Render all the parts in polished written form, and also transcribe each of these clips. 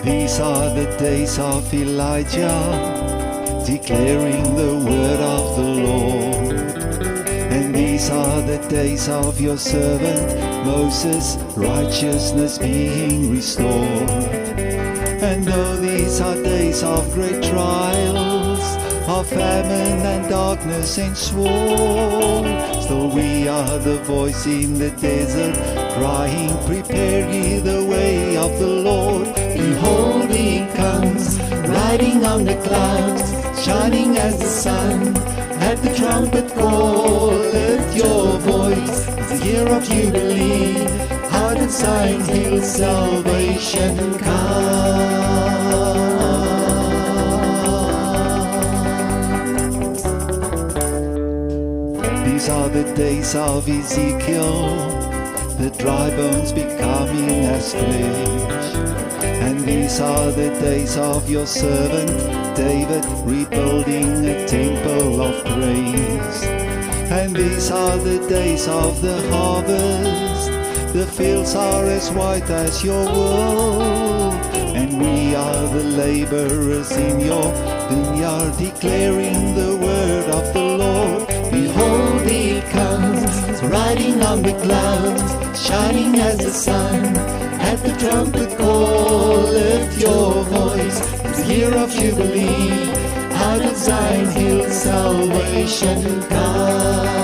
These are the days of Elijah, declaring the word of the Lord. And these are the days of your servant Moses, righteousness being restored. And though these are days of great trials, of famine and darkness and sword, still we are the voice in the desert, crying, prepare ye the way of the Lord. Behold, he comes, riding on the clouds, shining as the sun. At the trumpet call, lift your voice. It's the year of Jubilee. Out of Zion's hill, salvation comes. These are the days of Ezekiel, the dry bones becoming as flesh. And these are the days of your servant David, rebuilding a temple of praise. And these are the days of the harvest. The fields are as white as your wool, and we are the laborers in your vineyard, declaring the word of the Lord. Behold, he comes, riding on the clouds, shining as the sun. At the trumpet call, lift your voice. It's the year of Jubilee. Out of Zion's hill, salvation comes.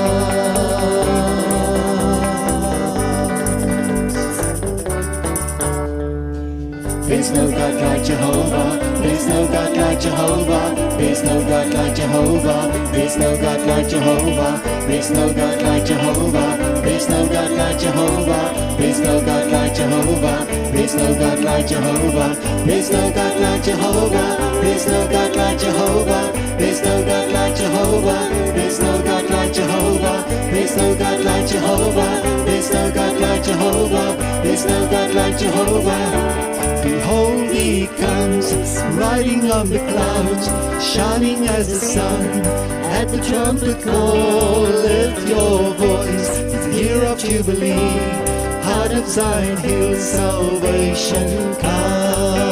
There's no God like Jehovah. There's no God like Jehovah. There's no God like Jehovah. There's no God like Jehovah. There's no God like Jehovah. There's no God like Jehovah. There's no God like Jehovah. There's no God like Jehovah. There's no God like Jehovah. There's no God like Jehovah. There's no God like Jehovah. There's no God like Jehovah. There's no God like Jehovah. There's no God like Jehovah. There's no God like Jehovah. Behold, he comes, riding on the clouds, shining as the sun. At the trumpet call, lift your voice. It's the year of Jubilee. Out of Zion hill, salvation comes.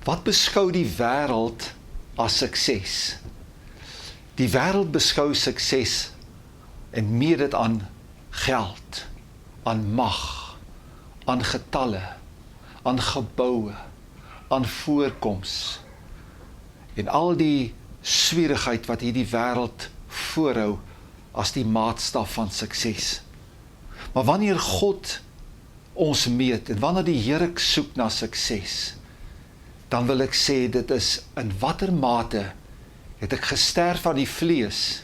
Wat beskou die wêreld as sukses? Die wêreld beskou sukses en meet dit aan geld, aan mag, aan getalle, aan geboue, aan voorkoms en al die swierigheid wat hierdie wêreld voorhou as die maatstaf van sukses. Maar wanneer God ons meet en wanneer die Here soek na sukses, dan wil ek sê dit is in watter mate het ek gesterf aan die vlees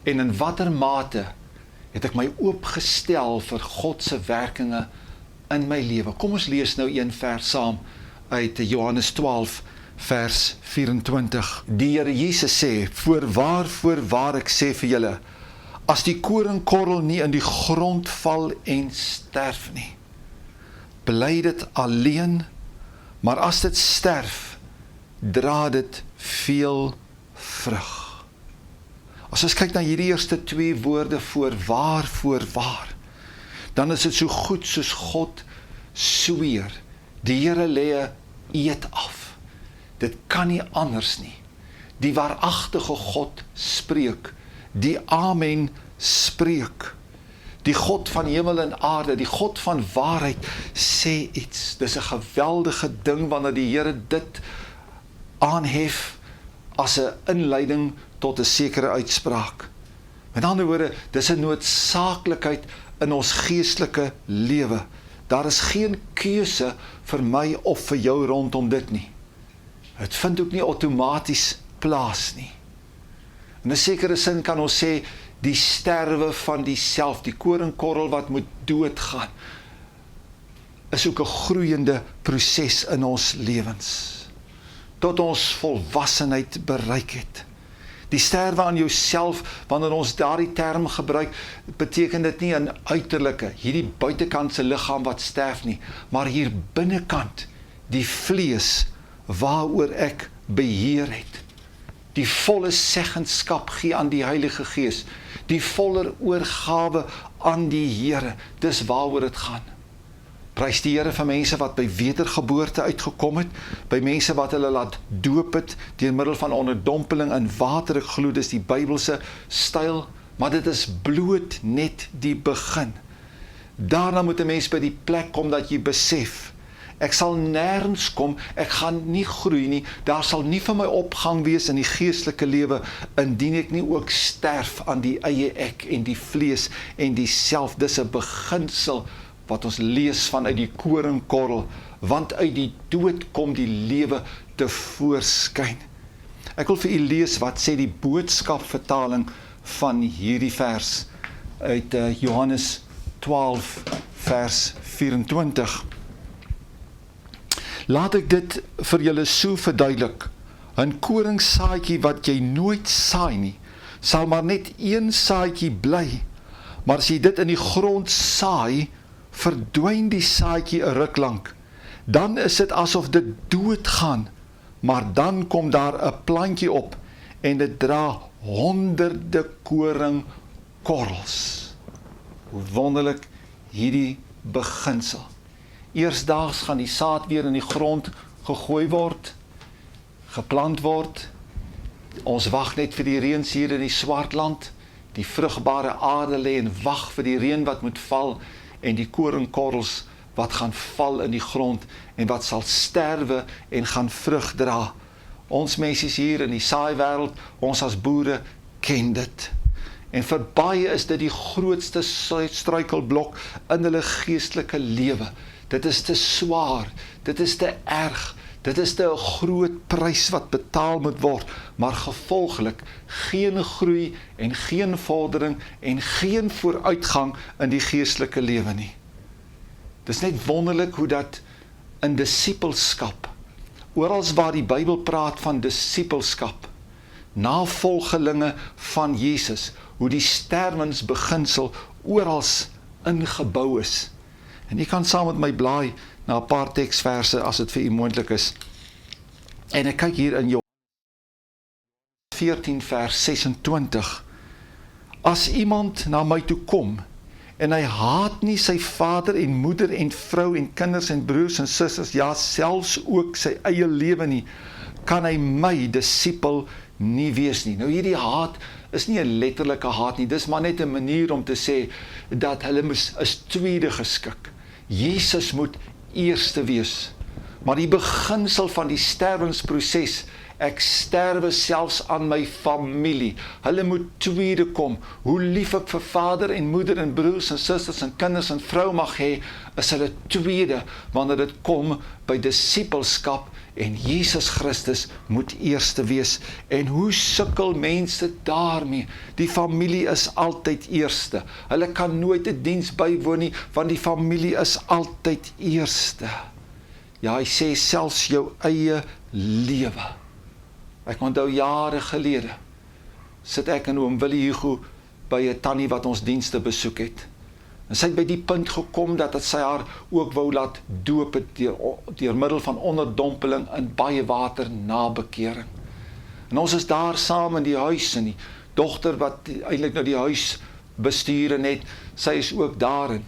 en in watter mate het ek my oopgestel vir God se werkinge in my lewe. Kom ons lees nou een vers saam uit Johannes 12 vers 24. Die Here Jesus sê, voorwaar ek sê vir julle, as die koringkorrel nie in die grond val en sterf nie, bly dit alleen, maar as dit sterf, dra dit veel vrug. As ons kyk na hierdie eerste twee woorde, voorwaar, dan is dit so goed soos God sweer. Die Here lê 'n eed af. Dit kan nie anders nie. Die waaragtige God spreek. Die Amen spreek. Die God van hemel en aarde, die God van waarheid sê iets. Dis 'n geweldige ding wanneer die Here dit aanhef as 'n inleiding tot 'n sekere uitspraak. Met ander woorde, dis 'n noodsaaklikheid in ons geestelike lewe. Daar is geen keuse vir my of vir jou rondom dit nie. Het vind ook nie outomaties plaas nie. In 'n sekere sin kan ons sê, die sterwe van die self, die koringkorrel wat moet doodgaan, is ook 'n groeiende proses in ons lewens. Tot ons volwassenheid bereik het. Die sterwe aan jouself, wanneer ons daardie term gebruik, beteken dit nie 'n uiterlike, hierdie buitekantse liggaam wat sterf nie, maar hier binnekant, die vlees waaroor ek beheer het. die volle seggenskap gee aan die Heilige Gees, die volle oorgawe aan die Here. Dis waaroor dit gaan. Prys die Here vir mense wat by wedergeboorte uitgekom het, by mense wat hulle laat doop het, deur middel van onderdompeling in water. Ek glo dis die Bybelse styl, maar dit is bloot net die begin. Daarna moet 'n mens by die plek kom dat jy besef, ek sal nêrens kom, ek gaan nie groei nie, daar sal nie vir my opgang wees in die geestelike lewe, indien ek nie ook sterf aan die eie ek en die vlees en die self. Dis 'n beginsel wat ons lees vanuit die koringkorrel, want uit die dood kom die lewe tevoorskyn. Ek wil vir u lees wat sê die boodskap vertaling van hierdie vers uit Johannes 12 vers 24. Laat ek dit vir julle so verduidelik. 'n Koringsaadjie wat jy nooit saai nie, sal maar net een saadjie bly. Maar as jy dit in die grond saai, verdwyn die saadjie 'n ruk lank. Dan is dit asof dit doodgaan, maar dan kom daar 'n plantjie op en dit dra honderde koringkorrels. Hoe wonderlik hierdie beginsel. Eersdaags gaan die saad weer in die grond gegooi word, geplant word. Ons wag net vir die reën hier in die Swartland. Die vrugbare aarde lê en wag vir die reën wat moet val en die koringkorrels wat gaan val in die grond en wat sal sterwe en gaan vrug dra. Ons mense hier in die saaiwêreld, ons as boere ken dit. En vir baie is dit die grootste struikelblok in hulle geestelike lewe. Dit is te swaar, dit is te erg, dit is te 'n groot prys wat betaal moet word, maar gevolglik geen groei en geen vordering en geen vooruitgang in die geestelike lewe nie. Dis net wonderlik hoe dat in disippelskap, oral waar die Bybel praat van disippelskap, navolgelinge van Jesus, hoe die sterwensbeginsel oral ingebou is. En u kan saam met my blaai na 'n paar teksverse as dit vir u moontlik is. En ek kyk hier in Johannes 14 vers 26. As iemand na my toe kom en hy haat nie sy vader en moeder en vrou en kinders en broers en susters, ja selfs ook sy eie lewe nie, kan hy my disipel nie wees nie. Nou hierdie haat is nie 'n letterlike haat nie, dis maar net 'n manier om te sê dat hulle is tweede geskik. Jesus moet eerste wees. Maar die beginsel van die sterwensproses, ek sterwe selfs aan my familie. Hulle moet tweede kom. Hoe lief ek vir vader en moeder en broers en susters en kinders en vrou mag hê, is hulle tweede wanneer dit kom by disippelskap en Jesus Christus moet eerste wees. En hoe sukkel mense daarmee? Die familie is altyd eerste. Hulle kan nooit 'n diens bywoon nie, want die familie is altyd eerste. Ja, hy sê selfs jou eie lewe. Ek onthou jare gelede, sit ek en oom Willie Hugo by 'n tannie wat ons dienste besoek het. En sy het by die punt gekom dat sy haar ook wou laat doop het deur middel van onderdompeling in baie water na bekering. En ons is daar saam in die huis en die dogter wat eintlik nou die huis bestuur en het, sy is ook daarin.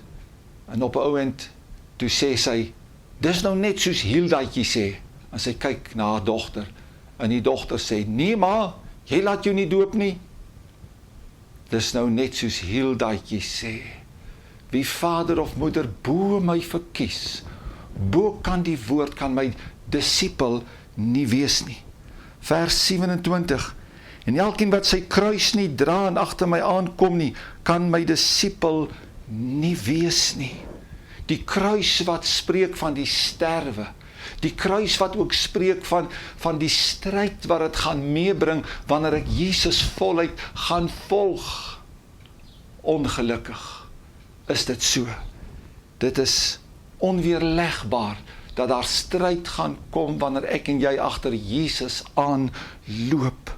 En op 'n ouend toe sê sy, dis nou net soos Hildaatjie sê. En sy kyk na haar dogter en die dogter sê, nee ma, jy laat jou nie doop nie. Dis nou net soos Hildaatjie sê. Wie vader of moeder bo my verkies, bo kan die woord, kan my disipel nie wees nie. Vers 27, en elkeen wat sy kruis nie dra en agter my aankom nie, kan my disipel nie wees nie. Die kruis wat spreek van die sterwe, die kruis wat ook spreek van die stryd wat het gaan meebring, wanneer ek Jesus voluit gaan volg. Ongelukkig is dit so. Dit is onweerlegbaar, dat daar stryd gaan kom, wanneer ek en jy agter Jesus aanloop.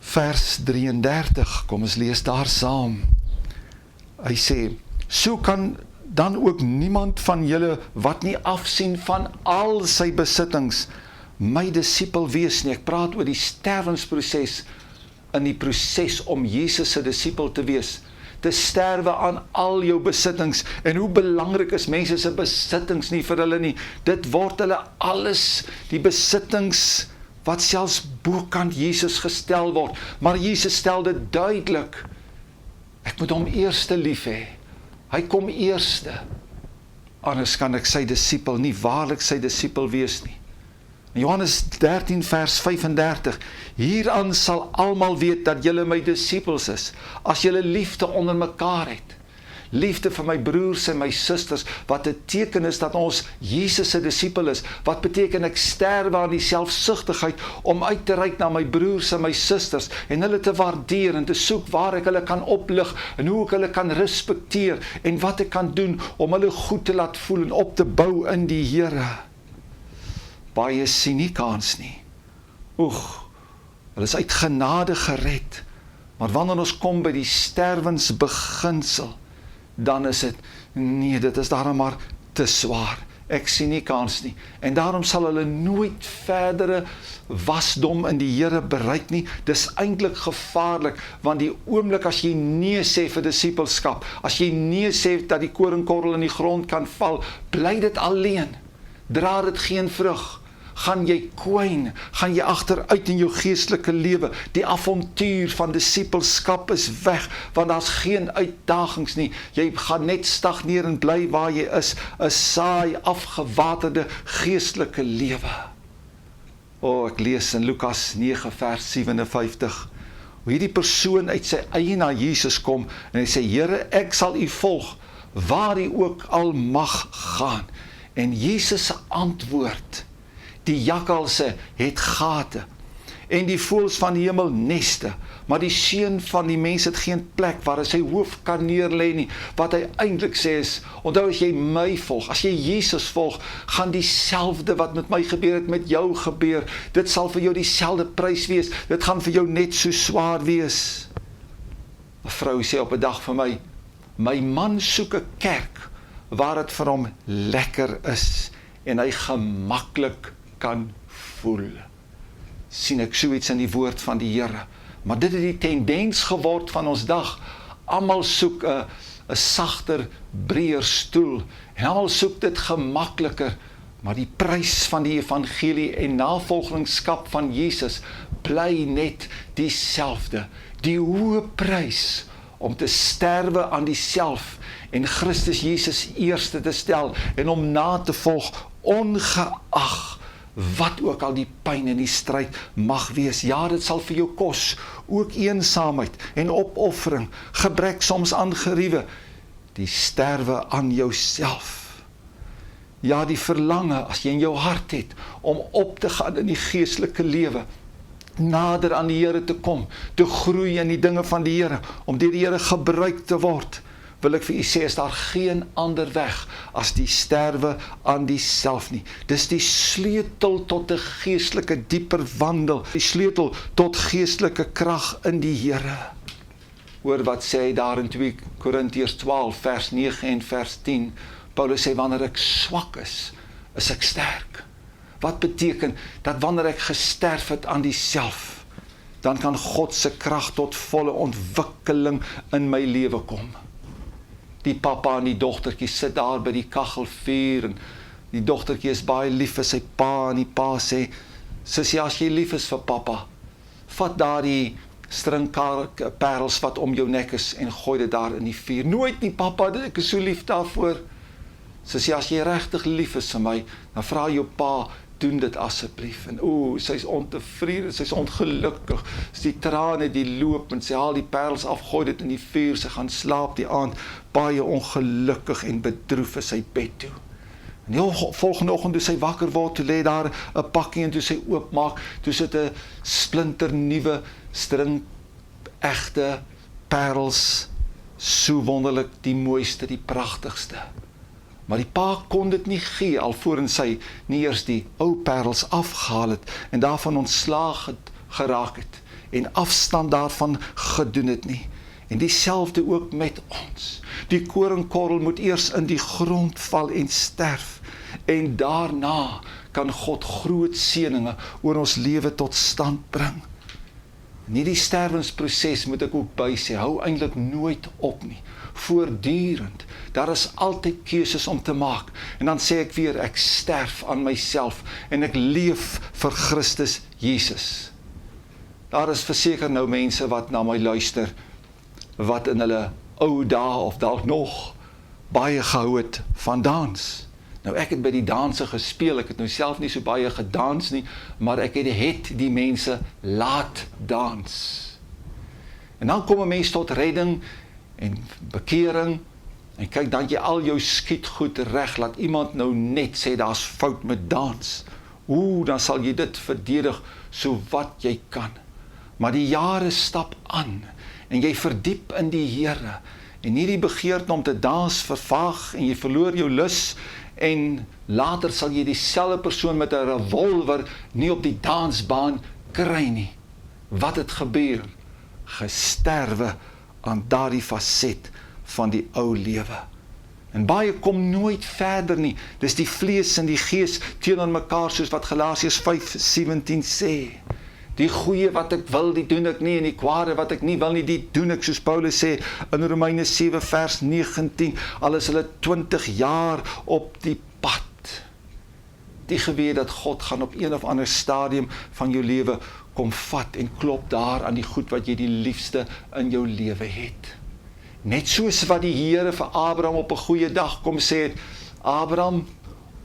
Vers 33, kom ons lees daar saam. Hy sê, so kan dan ook niemand van julle wat nie afsien van al sy besittings, my disipel wees nie. Ek praat oor die sterwensproses, in die proses om Jesus se disipel te wees. Te sterwe aan al jou besittings. En hoe belangrik is mense se besittings nie vir hulle nie. Dit word hulle alles, die besittings wat selfs bokant Jesus gestel word. Maar Jesus stel dit duidelik. Ek moet hom eerste lief hê. Hy kom eerste. Anders kan ek sy disipel nie waarlik sy disipel wees nie. In Johannes 13 vers 35, hieraan sal almal weet dat julle my disipels is, as julle liefde onder mekaar het. Liefde vir my broers en my susters, wat 'n teken is dat ons Jesus se disipel is, wat beteken ek sterwe aan die selfsugtigheid om uit te reik na my broers en my susters, en hulle te waardeer en te soek waar ek hulle kan oplig, en hoe ek hulle kan respekteer, en wat ek kan doen om hulle goed te laat voel en op te bou in die Here. Baie sien nie kans nie. Hulle is uit genade gered, maar wanneer ons kom by die sterwensbeginsel, dan is dit, nee, dit is daarom maar te swaar. Ek sien nie kans nie. En daarom sal hulle nooit verdere wasdom in die Here bereik nie. Dis eintlik gevaarlik, want die oomblik as jy nee sê vir disipelskap, as jy nee sê dat die koringkorrel in die grond kan val, bly dit alleen. Dra dit geen vrug. Gaan jy kwyn, gaan jy agteruit in jou geestelike lewe. Die avontuur van disipelskap is weg, want daar's geen uitdagings nie. Jy gaan net stagneer en bly waar jy is, 'n saai, afgewaterde geestelike lewe. Ek lees in Lukas 9 vers 57, hoe hierdie persoon uit sy eie na Jesus kom, en hy sê, Here, ek sal u volg, waar u ook al mag gaan. En Jesus se antwoord, die jakkalse het gate, en die voëls van die hemel neste, maar die seun van die mens het geen plek waar hy sy hoof kan neerlê nie. Wat hy eintlik sê is, onthou as jy my volg, as jy Jesus volg, gaan dieselfde wat met my gebeur het, met jou gebeur. Dit sal vir jou dieselfde prys wees, dit gaan vir jou net so swaar wees. 'n Vrou sê op 'n dag vir my, my man soek 'n kerk, waar het vir hom lekker is, en hy gemaklik kan voel. Sien ek so iets in die woord van die Here, maar dit het die tendens geword van ons dag. Almal soek 'n sagter, breër stoel, en almal soek dit gemakliker, maar die prys van die evangelie en navolgingskap van Jesus bly net dieselfde. Die hoë prys om te sterwe aan die self en Christus Jesus eerste te stel en om na te volg, ongeag wat ook al die pyn en die stryd mag wees. Ja, dit sal vir jou kos, ook eensaamheid en opoffering, gebrek soms aan geriewe, die sterwe aan jouself. Ja, die verlange, as jy in jou hart het, om op te gaan in die geestelike lewe, nader aan die Here te kom, te groei in die dinge van die Here, om deur die Here gebruik te word, wil ek vir u sê, is daar geen ander weg as die sterwe aan die self nie. Dis die sleutel tot 'n geestelike dieper wandel, die sleutel tot geestelike krag in die Here. Hoor wat sê hy daar in 2 Korintiërs 12 vers 9 en vers 10. Paulus sê, wanneer ek swak is ek sterk. Wat beteken dat wanneer ek gesterf het aan die self, dan kan God se krag tot volle ontwikkeling in my lewe kom. Die pappa en die dogtertjie sit daar by die kachelvuur, en die dogtertjie is baie lief vir sy pa, en die pa sê, sussie, as jy lief is vir pappa, vat daar die stringperels wat om jou nek is, en gooi dit daar in die vuur. Nooit nie, pappa, ek is so lief daarvoor. Sussie, as jy regtig lief is vir my, dan vra jou pa, doen dit asseblief. En sy is ontevrede, sy is ongelukkig, die trane die loop, en sy haal die perels af, gooi dit in die vuur, sy gaan slaap die aand, baie ongelukkig en bedroef in sy bed toe. En die volgende oggend toe sy wakker word, toe lê daar 'n pakkie, en toe sy oopmaak, toe sit 'n splinter nuwe string egte perels, so wonderlik, die mooiste, die pragtigste. Maar die pa kon dit nie gee, alvorens sy nie eers die ou perels afgehaal het, en daarvan ontslaag geraak het, en afstand daarvan gedoen het nie. En dieselfde ook met ons. Die koringkorrel moet eers in die grond val en sterf, en daarna kan God groot seëninge oor ons lewe tot stand bring. In hierdie sterwensproses moet ek ook bysê, hou eintlik nooit op nie, voortdurend, daar is altyd keuses om te maak, en dan sê ek weer, ek sterf aan myself, en ek leef vir Christus Jesus. Daar is verseker nou mense wat na my luister, wat in hulle ou dae, of dalk nog, baie gehou het van dans. Nou ek het by die danse gespeel, ek het nou self nie so baie gedans nie, maar ek het die mense laat dans. En dan kom 'n mens tot redding en bekering, en kyk, dan jy al jou skietgoed reg, laat iemand nou net sê, daar's fout met dans. Dan sal jy dit verdedig, so wat jy kan. Maar die jare stap aan, en jy verdiep in die Here, en hierdie begeerte om te dans vervaag, en jy verloor jou lus, en later sal jy dieselfde persoon met 'n revolver nie op die dansbaan kry nie. Wat het gebeur? Gesterwe aan daardie faset van die ou lewe. En baie kom nooit verder nie. Dis die vlees en die gees teenoor mekaar, soos wat Galasiërs 5:17 sê. Die goeie wat ek wil, die doen ek nie, en die kwade wat ek nie wil nie, die doen ek, soos Paulus sê in Romeine 7 vers 19, al is hulle 20 jaar op die pad. Die geweet dat God gaan op een of ander stadium van jou lewe kom vat en klop daar aan die goed wat jy die liefste in jou lewe het. Net soos wat die Here vir Abraham op 'n goeie dag kom sê het, Abraham,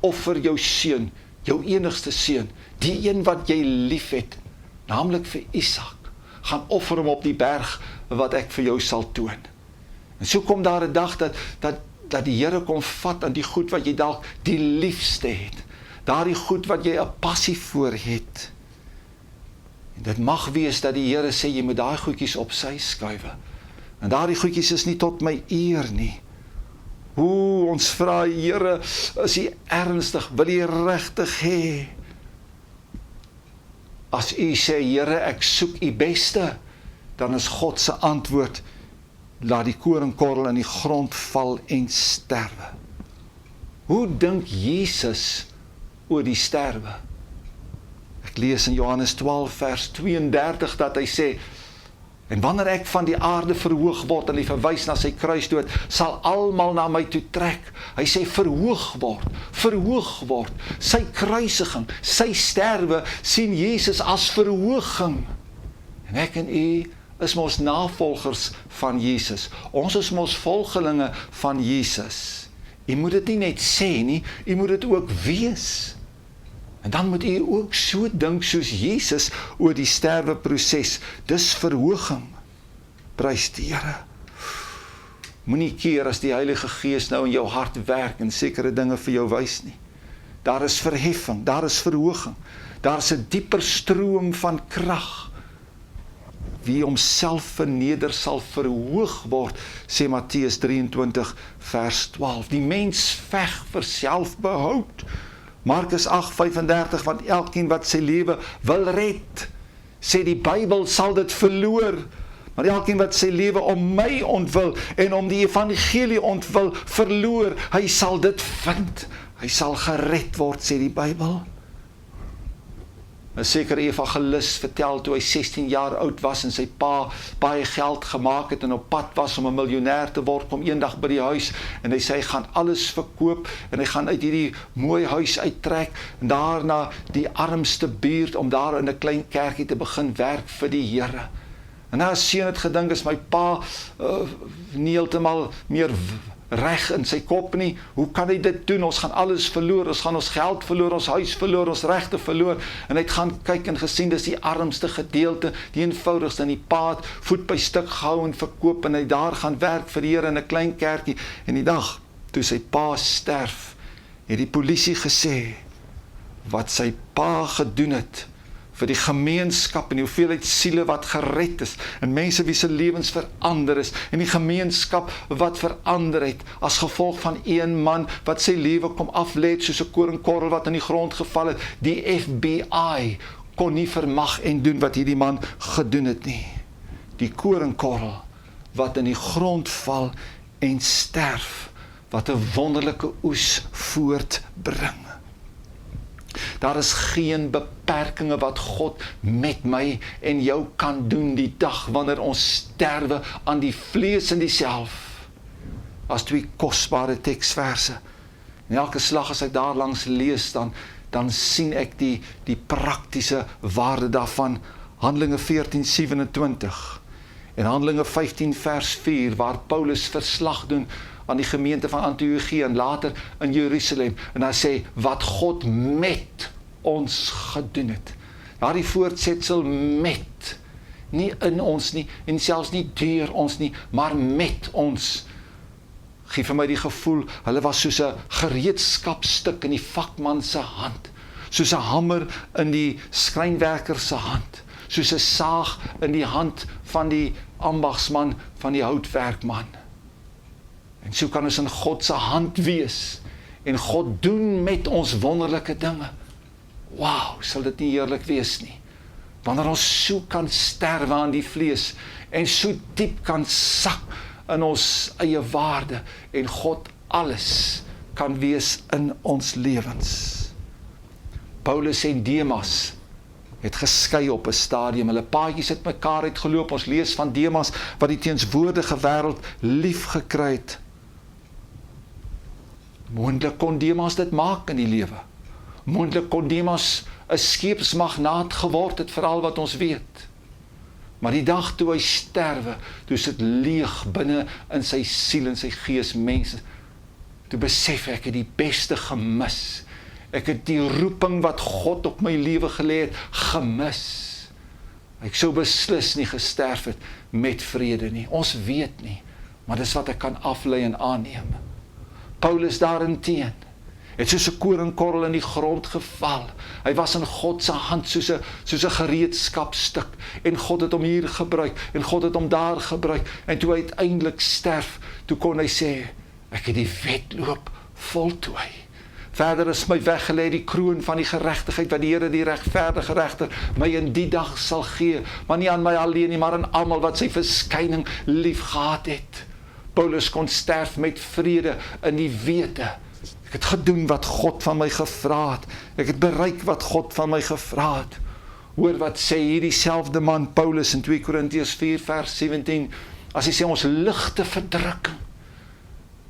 offer jou seun, jou enigste seun, die een wat jy lief het, naamlik vir Isak, gaan offer hom op die berg wat ek vir jou sal toon. En so kom daar 'n dag dat die Here kom vat aan die goed wat jy dalk die liefste het, daardie goed wat jy 'n passie voor het. En dit mag wees dat die Here sê, jy moet daai goedjies op sy skuwe. En daardie goedjies is nie tot my eer nie. Ons vra, Here, is U ernstig, wil U regtig hê? As U sê, Here, ek soek U beste, dan is God se antwoord, laat die koringkorrel in die grond val en sterwe. Hoe dink Jesus oor die sterwe? Ek lees in Johannes 12 vers 32 dat hy sê, en wanneer ek van die aarde verhoog word, en hy verwys na sy kruisdood, sal almal na my toe trek. Hy sê verhoog word, sy kruisiging, sy sterwe, sien Jesus as verhooging. En ek en u is mos navolgers van Jesus. Ons is mos volgelinge van Jesus. U moet dit nie net sê nie, u moet dit ook wees. En dan moet u ook so dink soos Jesus oor die sterweproses. Dis verhooging. Prys die Here. Moenie keer as die Heilige Gees nou in jou hart werk en sekere dinge vir jou wys nie. Daar is verheffing, daar is verhooging. Daar is 'n dieper stroom van krag. Wie homself verneder sal verhoog word, sê Matteus 23 vers 12. Die mens veg vir selfbehoud. Markus 8:35, want elkeen wat sy lewe wil red, sê die Bybel, sal dit verloor. Maar elkeen wat sy lewe om my ontwil en om die evangelie ontwil verloor, hy sal dit vind. Hy sal gered word, sê die Bybel. 'n sekere evangelis vertel toe hy 16 jaar oud was en sy pa baie geld gemaak het en op pad was om 'n miljonair te word, kom eendag by die huis en hy sê hy gaan alles verkoop en hy gaan uit hierdie mooi huis uittrek en daarna die armste buurt om daar in 'n klein kerkie te begin werk vir die Here. En nou as seun het gedink, is my pa nie heeltemal meer reg in sy kop nie. Hoe kan hy dit doen? Ons gaan alles verloor, ons gaan ons geld verloor, ons huis verloor, ons regte verloor. En hy het gaan kyk en gesien, dis die armste gedeelte, die eenvoudigste, en die pa het voet by stuk gehou en verkoop, en hy daar gaan werk vir die Here in 'n klein kerkie. En die dag, toe sy pa sterf, het die polisie gesê, wat sy pa gedoen het, vir die gemeenskap en die hoeveelheid siele wat gered is, en mense wie se lewens verander is, en die gemeenskap wat verander het, as gevolg van een man, wat sy lewe kom aflet, soos 'n koringkorrel wat in die grond geval het. Die FBI kon nie vermag en doen wat hierdie man gedoen het nie. Die koringkorrel wat in die grond val en sterf, wat 'n wonderlike oes voortbring. Daar is geen beperkings wat God met my en jou kan doen die dag wanneer ons sterwe aan die vlees en die self. As twee kosbare teksverse. En elke slag as ek daar langs lees, dan sien ek die praktiese waarde daarvan. Handelinge 14:27 en Handelinge 15 vers 4, waar Paulus verslag doen aan die gemeente van Antiochie en later in Jerusalem, en hy sê, wat God met ons gedoen het. Daar die voortsetsel met, nie in ons nie, en selfs nie deur ons nie, maar met ons. Gee vir my die gevoel, hulle was soos 'n gereedskapstuk in die vakman se hand, soos 'n hamer in die skrynwerker se hand, soos 'n saag in die hand van die ambagsman, van die houtwerkman. En so kan ons in God se hand wees, en God doen met ons wonderlike dinge. Wauw, sal dit nie heerlik wees nie? Wanneer ons so kan sterwe aan die vlees, en so diep kan sak in ons eie waarde, en God alles kan wees in ons lewens. Paulus en Demas het geskei op 'n stadium, hulle paadjies het mekaar uitgeloop. Ons lees van Demas wat die teenswoordige wêreld lief gekry het. Moontlik kon Demas dit maak in die lewe. Moontlik kon Demas 'n skeepsmagnaat geword het, vir al wat ons weet. Maar die dag toe hy sterwe, toe sit leeg binne in sy siel en sy gees, mense. Toe besef ek het die beste gemis. Ek het die roeping wat God op my lewe gelê het, gemis. Ek sou beslis nie gesterf het met vrede nie. Ons weet nie, maar dis wat ek kan aflei en aanneem. Paulus daarenteen het soos 'n koringkorrel in die grond geval. Hy was in God se hand soos 'n gereedskapstuk, en God het hom hier gebruik, en God het hom daar gebruik, en toe hy uiteindelik sterf, toe kon hy sê, ek het die wedloop voltooi. Verder is my weggelê die kroon van die geregtigheid, wat die Here, die regverdige regter, my in die dag sal gee, maar nie aan my alleen nie, maar aan almal wat sy verskyning lief gehad het. Paulus kon sterf met vrede in die wete, ek het gedoen wat God van my gevra het, ek het bereik wat God van my gevra het. Hoor wat sê hierdie selfde man Paulus in 2 Korintiërs 4 vers 17, as hy sê ons ligte verdrukking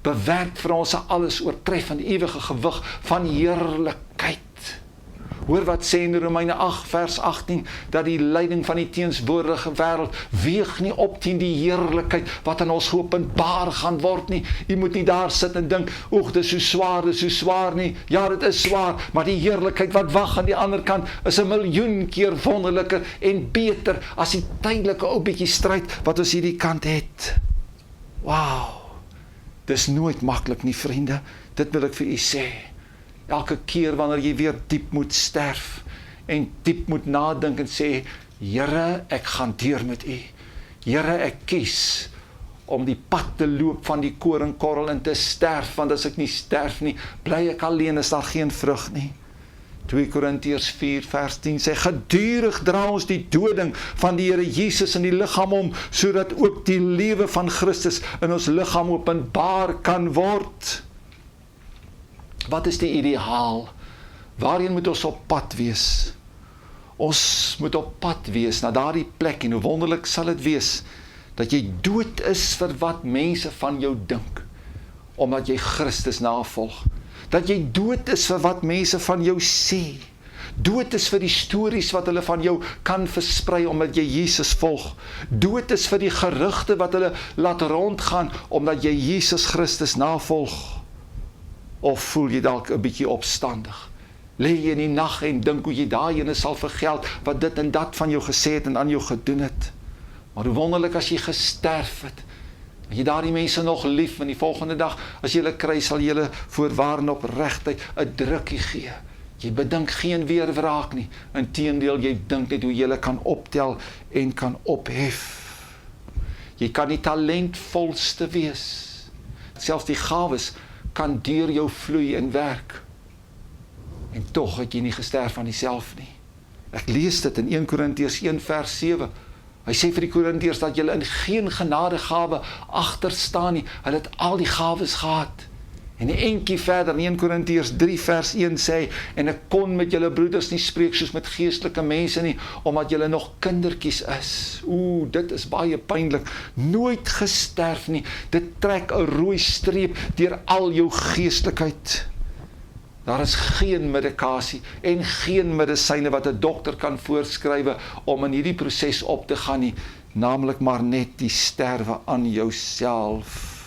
bewerk vir ons 'n alles oortreffende ewige gewig van heerlikheid. Hoor wat sê in Romeine 8 vers 18, dat die lyding van die teenswoordige wêreld weeg nie op teen die heerlikheid wat aan ons geopenbaar gaan word nie. Jy moet nie daar sit en dink, oeg, dis so swaar nie. Ja, dit is swaar, maar die heerlikheid wat wag aan die ander kant is 'n miljoen keer wonderliker en beter as die tydelike ou bietjie stryd wat ons hierdie kant het. Wow. Dis nooit maklik nie, vriende. Dit wil ek vir u sê. Elke keer wanneer jy weer diep moet sterf en diep moet nadink en sê, Here, ek gaan deur met u. Here, ek kies om die pad te loop van die koringkorrel en te sterf, want as ek nie sterf nie, bly ek alleen, is daar geen vrug nie. 2 Korintiërs 4 vers 10 sê, gedurig dra ons die doding van die Here Jesus in die liggaam om, sodat ook die lewe van Christus in ons liggaam openbaar kan word. Wat is die ideaal? Waarheen moet ons op pad wees? Ons moet op pad wees na daardie plek, en hoe wonderlik sal dit wees, dat jy dood is vir wat mense van jou dink, omdat jy Christus navolg. Dat jy dood is vir wat mense van jou sê. Dood is vir die stories wat hulle van jou kan versprei, omdat jy Jesus volg. Dood is vir die gerugte wat hulle laat rondgaan, omdat jy Jesus Christus navolg. Of voel jy dalk 'n bietjie opstandig? Lê jy in die nag en dink hoe jy daaiene sal vergeld, wat dit en dat van jou gesê het en aan jou gedoen het. Maar hoe wonderlik as jy gesterf het, en jy daardie mense nog lief, en die volgende dag, as jy hulle kry, sal jy hulle voorwaar en opregtheid 'n drukkie gee. Jy bedink geen weerwraak nie, inteendeel, jy dink net hoe jy hulle kan optel en kan ophef. Jy kan die talentvolste wees. Selfs die gawes kan deur jou vloei en werk. En tog het jy nie gesterf aan jouself nie. Ek lees dit in 1 Korintiërs 1 vers 7. Hy sê vir die Korintiërs dat julle in geen genadegawe agter staan nie. Hulle het al die gawes gehad. En die eentjie verder, in 1 Korintiërs 3 vers 1 sê, en ek kon met julle broeders nie spreek soos met geestelike mense nie, omdat julle nog kindertjies is. Dit is baie pynlik, nooit gesterf nie, dit trek 'n rooi streep deur al jou geestelikheid. Daar is geen medikasie en geen medisyne wat 'n dokter kan voorskrywe om in hierdie proses op te gaan nie, naamlik maar net die sterwe aan jouself.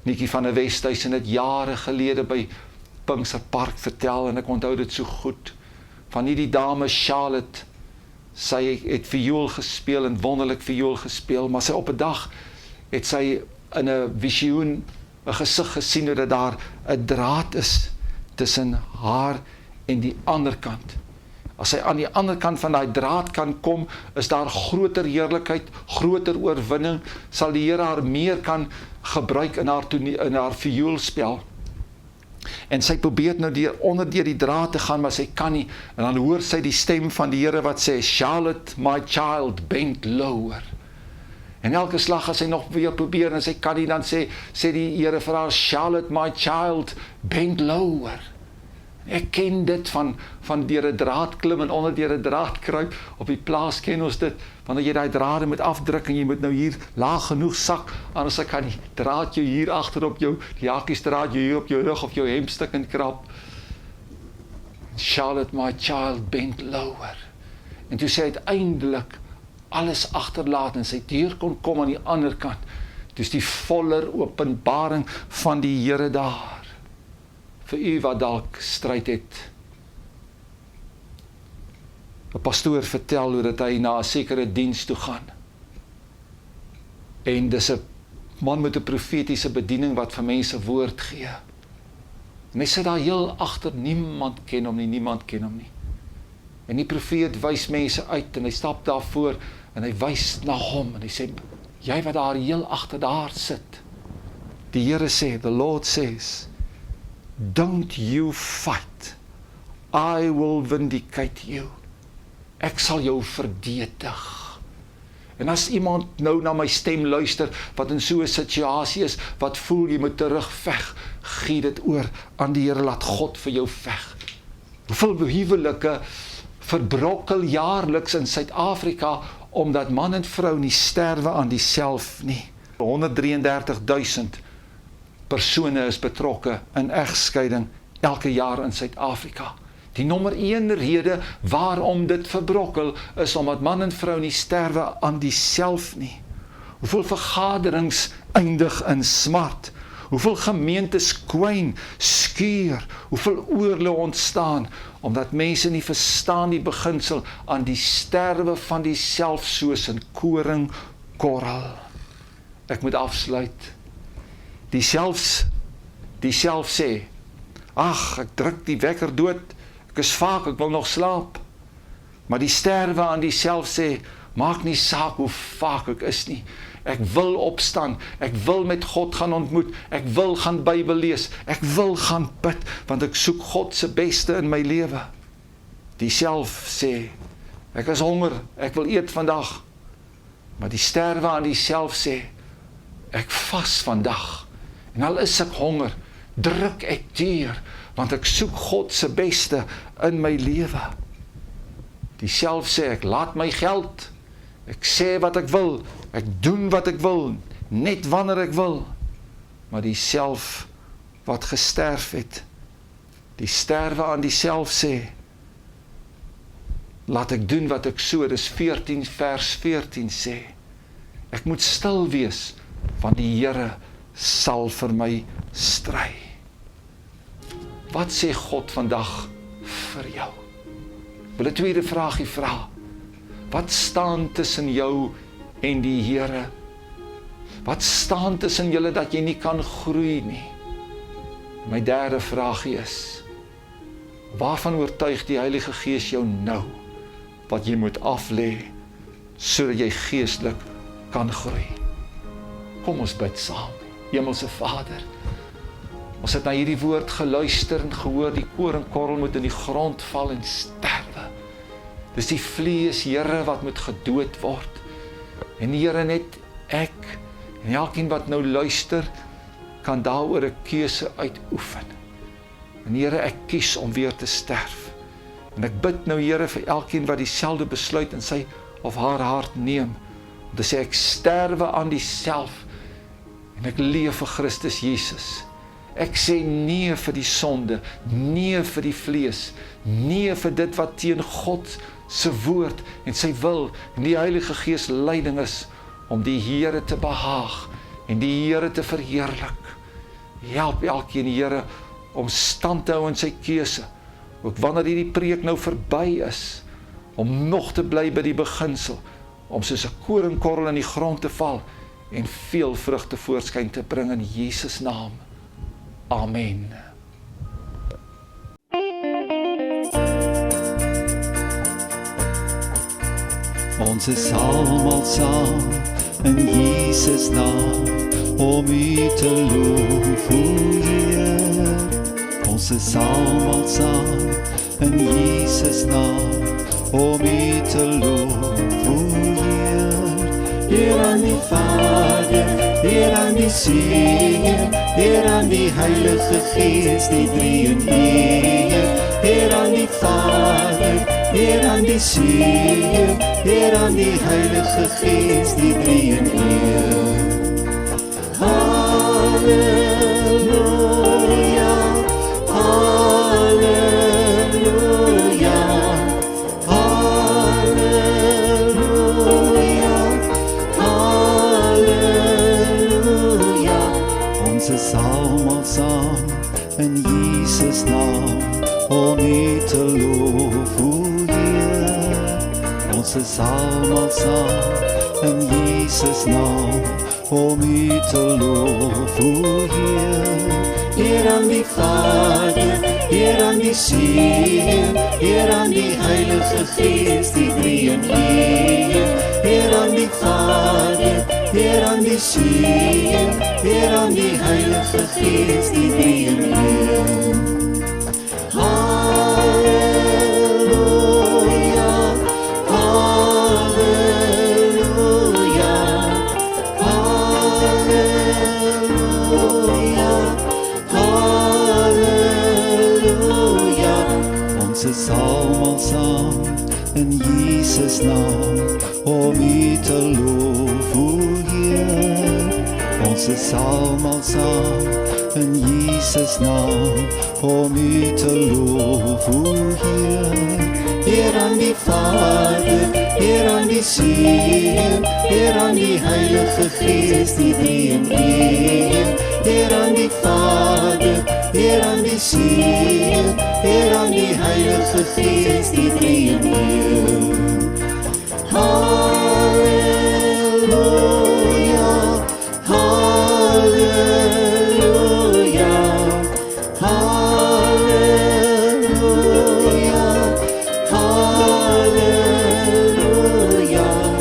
Nikkie van der Westhuizen het jare gelede by Pinkster Park vertel, en ek onthou dit so goed, van hierdie dame Charlotte. Sy het viool gespeel en wonderlik viool gespeel, maar sy op 'n dag het sy in 'n visioen 'n gesig gesien hoe dat daar 'n draad is tussen haar en die ander kant. As sy aan die ander kant van daai draad kan kom, is daar groter heerlikheid, groter oorwinning, sal die Here haar meer kan gebruik in haar vioolspel. En sy probeer nou onder deur die draad te gaan, maar sy kan nie. En dan hoor sy die stem van die Here wat sê, Charlotte, my child, bend lower. En elke slag as sy nog weer probeer en sy kan nie, dan sê die Here vir haar, Charlotte, my child, bend lower. Ek ken dit van deur 'n draad klim en onder deur 'n draad kruip. Op die plaas ken ons dit, wanneer jy daai drade moet afdruk en jy moet nou hier laag genoeg sak, anders kan die draad jou hier agter op jou, die hakkies draad jou hier op jou rug of jou hemstuk en krap. Charlotte, my child, bend lower. En toe sy uiteindelik alles agterlaat en sy deur kon kom aan die ander kant. Dus die voller openbaring van die Here daar. Vir u wat dalk stryd het. 'n Pastoor vertel hoe dat hy na 'n sekere diens toe gaan. En dis 'n man met 'n profetiese bediening wat vir mense woord gee. En hy sit daar heel agter, niemand ken hom nie. En die profeet wys mense uit en hy stap daar voor en hy wys na hom en hy sê, jy wat daar heel agter daar sit. Die Here sê, the Lord says, don't you fight. I will vindicate you. Ek sal jou verdedig. En as iemand nou na my stem luister, wat in so 'n situasie is, wat voel jy moet terugveg, gee dit oor aan die Here, laat God vir jou veg. Hoeveel huwelike verbrokkel jaarliks in Suid-Afrika, omdat man en vrou nie sterwe aan dieself nie. 133.000 persone is betrokke in egskeiding elke jaar in Suid-Afrika. Die nommer 1 rede waarom dit verbrokkel is omdat man en vrou nie sterwe aan dieself nie. Hoeveel vergaderings eindig in smart. Hoeveel gemeentes kwyn, skuur, hoeveel oorloë ontstaan omdat mense nie verstaan die beginsel aan die sterwe van dieself soos 'n koringkorrel. Ek moet afsluit. Die self sê, ag, ek druk die wekker dood, ek is vaak, ek wil nog slaap. Maar die sterwe aan die self sê, maak nie saak hoe vaak ek is nie. Ek wil opstaan, ek wil met God gaan ontmoet, ek wil gaan Bybel lees, ek wil gaan bid, want ek soek God se beste in my lewe. Die self sê, ek is honger, ek wil eet vandag. Maar die sterwe aan die self sê, ek vas vandag. En al is ek honger, druk ek deur, want ek soek God se beste in my lewe. Die self sê, ek laat my geld, ek sê wat ek wil, ek doen wat ek wil, net wanneer ek wil. Maar die self wat gesterf het, die sterwe aan die self sê, laat ek doen wat ek so, dis 14 vers 14 sê, ek moet stil wees, want die Here sal vir my stry. Wat sê God vandag vir jou? Wil 'n tweede vraagie vra. Wat staan tussen jou en die Here? Wat staan tussen julle dat jy nie kan groei nie? My derde vraagie is, waarvan oortuig die Heilige Gees jou nou, wat jy moet aflê, sodat jy geestelik kan groei? Kom ons bid saam. Hemelse Vader, ons het na hierdie woord geluister en gehoor, die koringkorrel moet in die grond val en sterwe. Dis die vlees, Here, wat moet gedood word. En Here, net ek en elkeen wat nou luister, kan daaroor 'n keuse uitoefen. En Here, ek kies om weer te sterf. En ek bid nou, Here, vir elkeen wat dieselfde besluit in sy of haar hart neem, om te sê, ek sterwe aan diself, en ek leef vir Christus Jesus. Ek sê nee vir die sonde, nee vir die vlees, nee vir dit wat teen God se woord en sy wil en die Heilige Gees leiding is, om die Here te behaag en die Here te verheerlik. Help elkeen, Here, om stand te hou in sy keuse, ook wanneer hierdie preek nou verby is, om nog te bly by die beginsel, om soos 'n koringkorrel in die grond te val, en veel vrugte voorskyn te bring in Jesus naam. Amen. Ons is almal saam in Jesus naam, om U te loof, o Heer. Ons is almal saam in Jesus naam, om U te loof, o Heer. Heer aan die Vader, Heer aan die Seun, Heer aan die Heilige Gees, die drie in een. Heer aan die Vader, Heer aan die Seun, Heer aan die Heilige Gees, die drie in een. Halleluja, halleluja, halleluja, halleluja. Ons is almal saam in Jesus naam, om U te loof, o Heer. Ons is almal saam in Jesus naam, om U te loof, o Heer. Heer aan die Vader, Heer aan die Seun, Heer aan die Heilige Gees, die drie in een. Heer aan die Vader, Heer aan die Seun, Heer aan die Heilige Gees, die drie in een. Halleluja, halleluja, halleluja, halleluja. Ons is almal saam in Jesus naam, om U te loof, o Heer. Ons is almal saam in Jesus naam, om U te loof, o Heer. Heer aan die Vader, Heer aan die Seun, Heer aan die Heilige Gees, die drie in een. Heer aan die Vader, Heer aan die Seun, Heer aan die Heilige Gees, die drie in een. Halleluja, halleluja, halleluja, halleluja.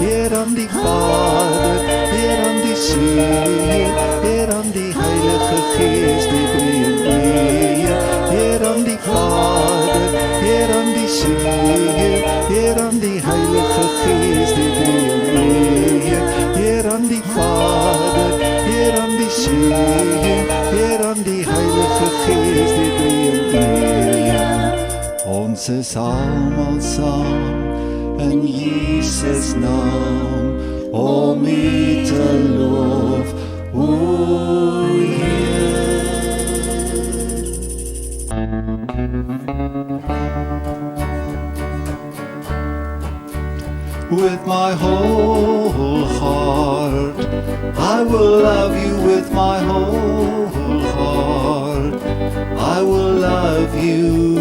Heer aan die Vader, Heer aan die Seun, Heer aan die Heilige Gees, die drie in een. Heer aan die Vader, Heer aan die Seun, Heer aan die Heilige Gees, die drie in een. Heer aan die Vader, Heer aan die Seun, Heer aan die Heilige Gees, die drie in een. Ons is almal saam in Jesus naam, om U te loof, o Heer. With my whole heart, I will love You with my whole heart. I will love You,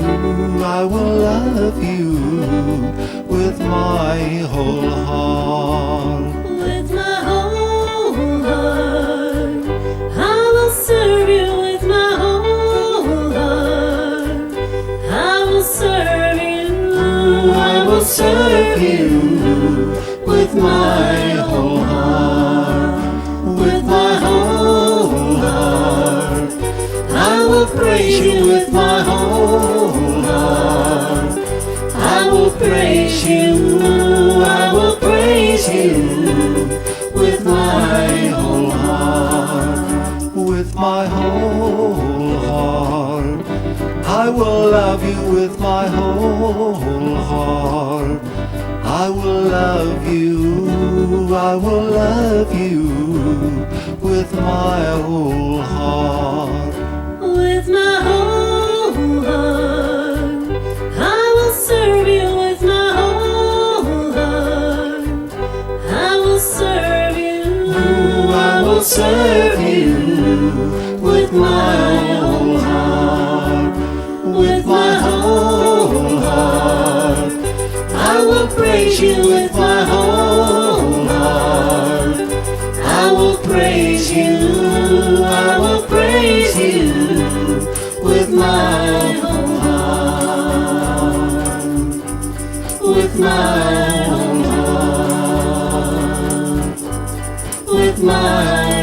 I will love You with my whole heart. With my whole heart, I will serve You with my whole heart. I will serve You, I will serve You with my whole heart. With my whole heart, I will praise You with my whole heart. I will praise You, I will praise You with my whole heart. With my love you, I will love you with my whole heart. With my whole heart, I will serve you with my whole heart. I will serve you. I will serve you with my whole heart. With my whole heart, I will praise you with my whole heart. I will praise you, I will praise you with my whole heart. With my whole heart. With my